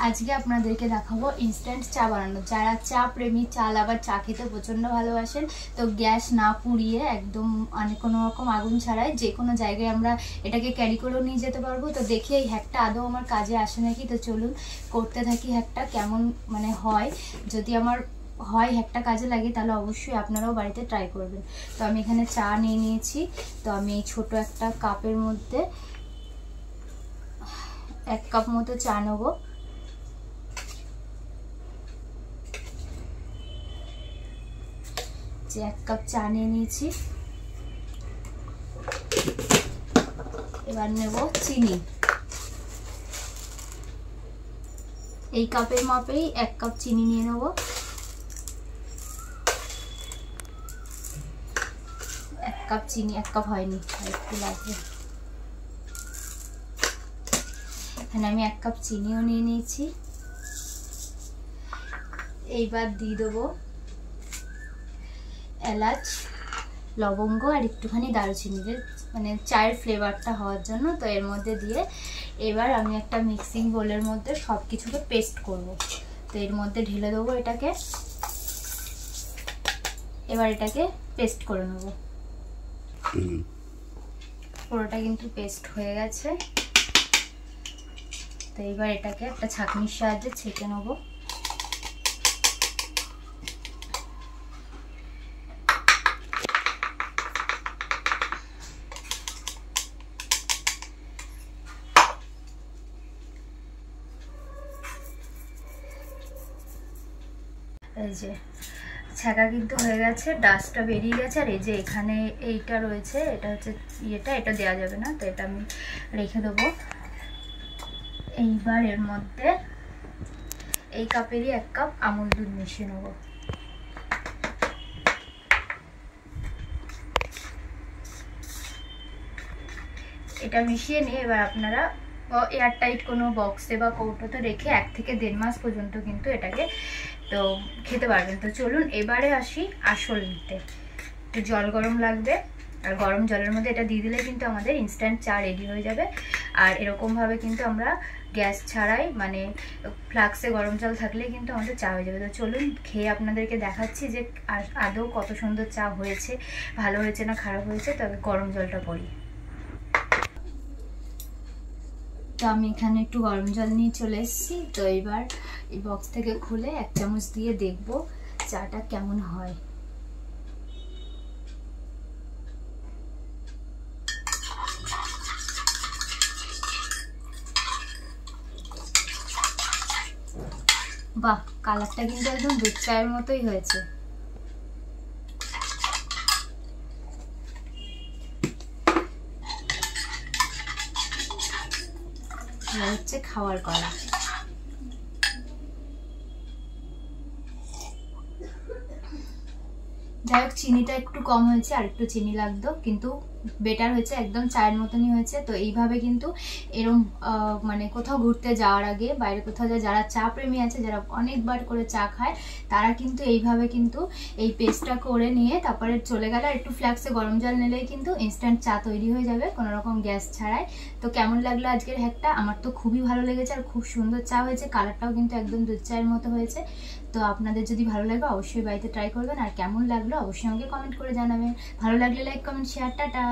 আজকে আপনাদেরকে দেখাবো ইনস্ট্যান্ট চা বানানো। যারা চা প্রেমী, চা লাভার, চা খেতে প্রচণ্ড ভালোবাসেন, তো গ্যাস না পুড়িয়ে একদম কোনো রকম আগুন ছাড়াই যে কোনো জায়গায় আমরা এটাকে ক্যারি করেও নিয়ে যেতে পারবো। তো দেখি এই হ্যাকটা আদৌ আমার কাজে আসে নাকি। তো চলুন করতে থাকি হ্যাকটা, কেমন হয়। যদি আমার হ্যাকটা কাজে লাগে তাহলে অবশ্যই আপনারাও বাড়িতে ট্রাই করবেন। তো আমি এখানে চা নিয়ে নিয়েছি। তো আমি এই ছোট একটা কাপের মধ্যে 1 কাপ মতো চা নেবো। যে 1 কাপ চা নিয়ে নিয়েছি। এবার নেব চিনি। এই কাপের মাপেই 1 কাপ চিনি নিয়ে নেব। 1 কাপ চিনি, 1 কাপ হয়নি, একটু লাগবে। এখানে আমি 1 কাপ চিনিও নিয়ে নিয়েছি। এইবার দিয়ে দেবো এলাচ, লবঙ্গ আর একটুখানি দারুচিনি, মানে চায়ের ফ্লেভারটা হওয়ার জন্য। তো এর মধ্যে দিয়ে এবার আমি একটা মিক্সিং বোলের মধ্যে সব কিছুকে পেস্ট করব। তো এর মধ্যে ঢেলে দেবো এটাকে। এবার এটাকে পেস্ট করে নেব। পুরোটা কিন্তু পেস্ট হয়ে গেছে। তো এবার এটাকে একটা ছাঁকনির সাহায্যে ছেঁকে নেব। এই যে ছাঁকা কিন্তু হয়ে গেছে, ডাস্টটা বেরিয়ে গেছে। আর এই যে এখানে এইটা রয়েছে, এটা হচ্ছে এটা দেওয়া যাবে না, তো এটা আমি রেখে দেবো। এইবার এর মধ্যে এই কাপেরই 1 কাপ আমুল দুধ মিশিয়ে নেব। এটা মিশিয়ে নিয়ে এবার আপনারা এয়ারটাইট কোনো বক্সে বা কৌটোতে রেখে 1 থেকে 1.5 মাস পর্যন্ত কিন্তু এটাকে তো খেতে পারবেন। তো চলুন এবারে আসি আসল নিতে। একটু জল গরম লাগবে, আর গরম জলের মধ্যে এটা দিয়ে দিলে কিন্তু আমাদের ইনস্ট্যান্ট চা রেডি হয়ে যাবে। আর এরকমভাবে কিন্তু আমরা গ্যাস ছাড়াই, মানে ফ্লাক্সে গরম জল থাকলেই কিন্তু আমাদের চা হয়ে যাবে। তো চলুন খেয়ে আপনাদেরকে দেখাচ্ছি যে আদৌ কত সুন্দর চা হয়েছে, ভালো হয়েছে না খারাপ হয়েছে। তবে গরম জলটা পড়ি। তো আমি এখানে একটু গরম জল নিয়ে চলে এসেছি। তো এবার এই বক্স থেকে খুলে 1 চামচ দিয়ে দেখব চাটা কেমন হয়। বাহ, কালারটা কিন্তু একদম দুধ চায়ের মতোই হয়েছে। হচ্ছে খাওয়ার কলা। যাই হোক, চিনিটা একটু কম হয়েছে, আর একটু চিনি লাগতো, কিন্তু বেটার হয়েছে, একদম চায়ের মতনই হয়েছে। তো এইভাবে কিন্তু এরম মানে কোথাও ঘুরতে যাওয়ার আগে, বাইরে কোথাও যারা চা প্রেমী আছে, যারা অনেকবার করে চা খায়, তারা কিন্তু এইভাবে কিন্তু এই পেস্টটা করে নিয়ে তারপরে চলে গেলে একটু ফ্ল্যাক্সে গরম জল নিলেই কিন্তু ইনস্ট্যান্ট চা তৈরি হয়ে যাবে, কোনো রকম গ্যাস ছাড়াই। তো কেমন লাগলো আজকের হ্যাকটা? আমার তো খুবই ভালো লেগেছে, আর খুব সুন্দর চা হয়েছে, কালারটাও কিন্তু একদম দুধ চায়ের মতো হয়েছে। তো আপনাদের যদি ভালো লাগে অবশ্যই বাড়িতে ট্রাই করবেন। আর কেমন লাগলো অবশ্যই আমাকে কমেন্ট করে জানাবেন। ভালো লাগলে লাইক, কমেন্ট, শেয়ার। টাটা।